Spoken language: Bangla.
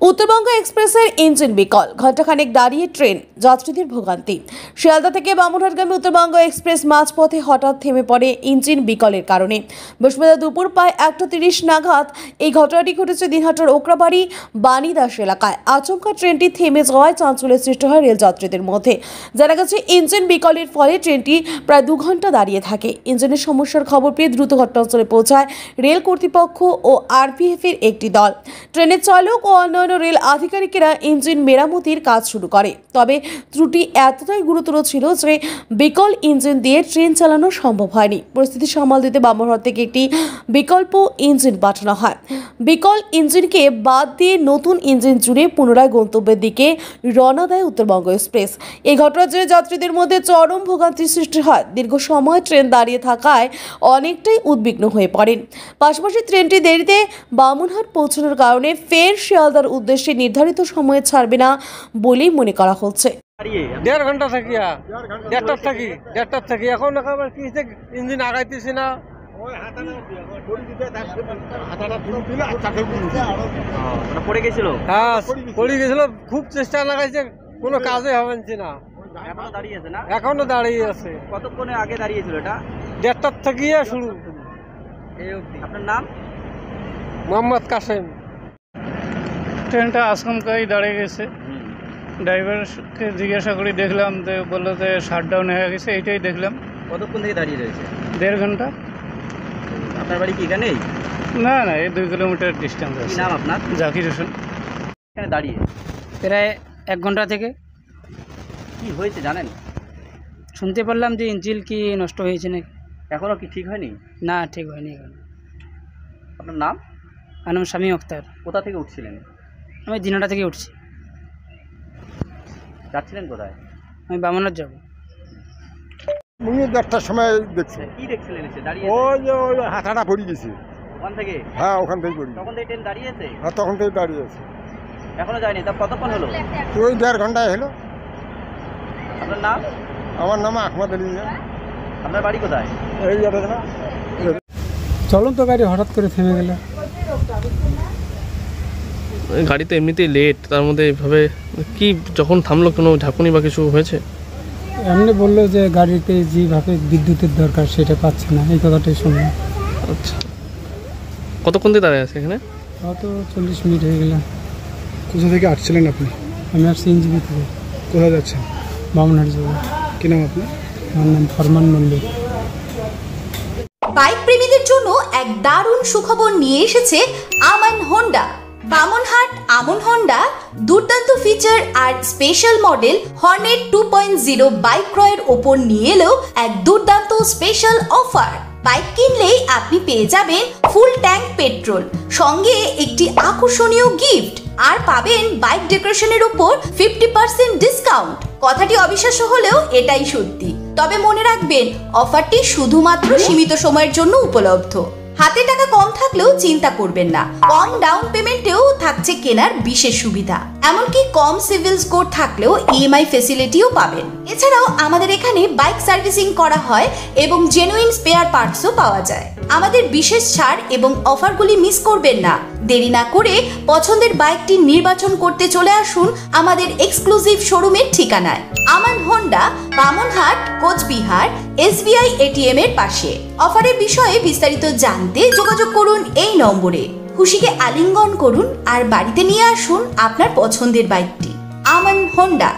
উত্তরবঙ্গ এক্সপ্রেসের ইঞ্জিন বিকল, ঘণ্টাখানেক দাঁড়িয়ে ট্রেন, যাত্রীদের ভোগান্তি। শিয়ালদা থেকে বামুনহাটগামী উত্তরবঙ্গ এক্সপ্রেস মাঝপথে হঠাৎ থেমে পড়ে ইঞ্জিন বিকলের কারণে। বৃহস্পতিবার দুপুর প্রায় 1:30 নাগাদ এই ঘটনাটি ঘটেছে দিনহাটার ওকরাবাড়ি বাণীদাস এলাকায়। আচমকা ট্রেনটি থেমে যাওয়ায় চাঞ্চল্যের সৃষ্টি হয় রেল যাত্রীদের মধ্যে। জানা গেছে, ইঞ্জিন বিকলের ফলে ট্রেনটি প্রায় 2 ঘন্টা দাঁড়িয়ে থাকে। ইঞ্জিনের সমস্যার খবর পেয়ে দ্রুত ঘটনাস্থলে পৌঁছায় রেল কর্তৃপক্ষ ও আরপিএফ এর একটি দল। ট্রেনের চালক ও অন্যান্য রেল আধিকারিকেরা ইঞ্জিন মেরামতির কাজ শুরু করে। তবে ত্রুটি এতটাই গুরুতর ছিল যে বিকল ইঞ্জিন দিয়ে ট্রেন চালানো সম্ভব হয়নি। পরিস্থিতি সামাল দিতে বামুনহাট থেকে একটি বিকল্প ইঞ্জিন পাঠানো হয়। বিকল ইঞ্জিনকে বাদ দিয়ে নতুন ইঞ্জিন জুড়ে পুনরায় গন্তব্যের দিকে রওনা দেয় উত্তরবঙ্গ এক্সপ্রেস। এই ঘটনার জেরে যাত্রীদের মধ্যে চরম ভোগান্তির সৃষ্টি হয়। দীর্ঘ সময় ট্রেন দাঁড়িয়ে থাকায় অনেকটাই উদ্বিগ্ন হয়ে পড়েন। পাশাপাশি ট্রেনটি দেরিতে বামুনহাট পৌঁছানোর কারণে ফের শিয়ালদার উদ্দেশ্যে নির্ধারিত সময়ে ছাড়বে না বলেই মনে করা হচ্ছে। 1.5 ঘন্টা থাকি, 1.5 থাকি এখন কি ইঞ্জিন আগাইতেছি না। পড়ে গেছিল, হ্যাঁ পড়ে গেছিল, খুব চেষ্টা লাগাইছে, কোনো কাজে হবে না। এখনো দাঁড়িয়ে আছে না? এখনো দাঁড়িয়ে আছে। কতক্ষণে আগে দাঁড়িয়েছিল এটা? 1.5 থেকে শুরু। আপনার নাম? মোহাম্মদ কাসেম। ট্রেনটা আচমকাই দাঁড়িয়ে গেছে। ড্রাইভারকে জিজ্ঞাসা করি, দেখলাম যে বললো যে শাটডাউন হয়ে গেছে। এইটাই দেখলাম। কতক্ষণ থেকে দাঁড়িয়ে রয়েছে? 1.5 ঘন্টা। আপনার বাড়ি কি এখানেই? না, এই 2 কিলোমিটার ডিস্টেন্স আছে। কি নাম আপনার? জাকির হোসেন। এখানে দাঁড়িয়ে প্রায় 1 ঘন্টা থেকে। কি হয়েছে জানেন? শুনতে পারলাম যে ইঞ্জিন কি নষ্ট হয়েছে নাকি। এখনো কি ঠিক হয়নি? না, ঠিক হয়নি এখন। আপনার নাম? আমার নাম শামীম আক্তার। কোথা থেকে উঠছিলেন? আমি দিনহাটা থেকে উঠছি। যাচ্ছিলেন কোথায়? আমি বামুনহাট যাব। উনি 1:30টার সময় দেখছি। কি দেখছিলেন এসে দাঁড়িয়ে? ওই যে ওই হাঁটাটা পড়ে গেছে। ওখান থেকে? হ্যাঁ, ওখান থেকে পড়ি। তখন থেকে ট্রেন দাঁড়িয়ে আছে? হ্যাঁ, তখন থেকে দাঁড়িয়ে আছে। এখনো যায়নি? তা কতক্ষণ হলো? ওই 1.5 ঘন্টায় হলো। আপনার নাম? আমার নাম আহমদ আলী। আপনার বাড়ি কোথায়? এই জায়গাটা না, চলন্ত গাড়ি হঠাৎ করে থেমে গেল। গাড়ি তো এমনিতেই লেট, তার মধ্যে এভাবে কি যখন থামলো কোনো ঝাঁকুনি বা কিছু হয়েছে? এমনি বললো যে গাড়িতে যেভাবে বিদ্যুতের দরকার সেটা পাচ্ছে না, এই কথাটাই শুনলাম। আচ্ছা, কতক্ষণ দিয়ে দাঁড়িয়ে আছে এখানে? কত 40 মিনিট হয়ে গেল। কোথা থেকে আসছিলেন আপনি? আমি আসছি এনজিবি থেকে। কোথায় যাচ্ছেন? বামুনহাট যাবো। কি নাম আপনার? আমার নাম ফরমান মল্লিক। বাইক প্রেমীদের জন্য এক দারুণ সুখবর নিয়ে এসেছে আমান হোন্ডা। বামুনহাট আমন হোন্ডা দুর্দান্ত ফিচার আর স্পেশাল মডেল হর্নেট 2.0 বাইক ক্রয়ের ওপর নিয়ে এলো এক দুর্দান্ত স্পেশাল অফার। বাইক কিনলেই আপনি পেয়ে যাবেন ফুল ট্যাঙ্ক পেট্রোল, সঙ্গে একটি আকর্ষণীয় গিফট, আর পাবেন বাইক ডেকোরেশনের উপর 50% ডিসকাউন্ট। কথাটি অবিশ্বাস্য হলেও এটাই সত্যি। তবে মনে রাখবেন, অফারটি শুধুমাত্র সীমিত সময়ের জন্য উপলব্ধ। হাতে টাকা কম থাকলেও চিন্তা করবেন না, কম ডাউন পেমেন্টেও থাকছে কেনার বিশেষ সুবিধা। এমনকি কম সিভিল স্কোর থাকলেও ইএমআই ফেসিলিটিও পাবেন। এছাড়াও আমাদের এখানে বাইক সার্ভিসিং করা হয় এবং জেনুইন স্পেয়ার পার্টসও পাওয়া যায়। আমাদের বিশেষ ছাড় এবং অফারগুলি মিস করবেন না। দেরি না করে পছন্দের বাইকটি নির্বাচন করতে চলে আসুন আমাদের এক্সক্লুসিভ শোরুমের ঠিকানায়, Aman Honda, Bamunhat, Cooch Behar, SBI ATM এর পাশে। অফারের বিষয়ে বিস্তারিত জানতে যোগাযোগ করুন এই নম্বরে। খুশিকে আলিঙ্গন করুন আর বাড়িতে নিয়ে আসুন আপনার পছন্দের বাইকটি। আমান হোন্ডা।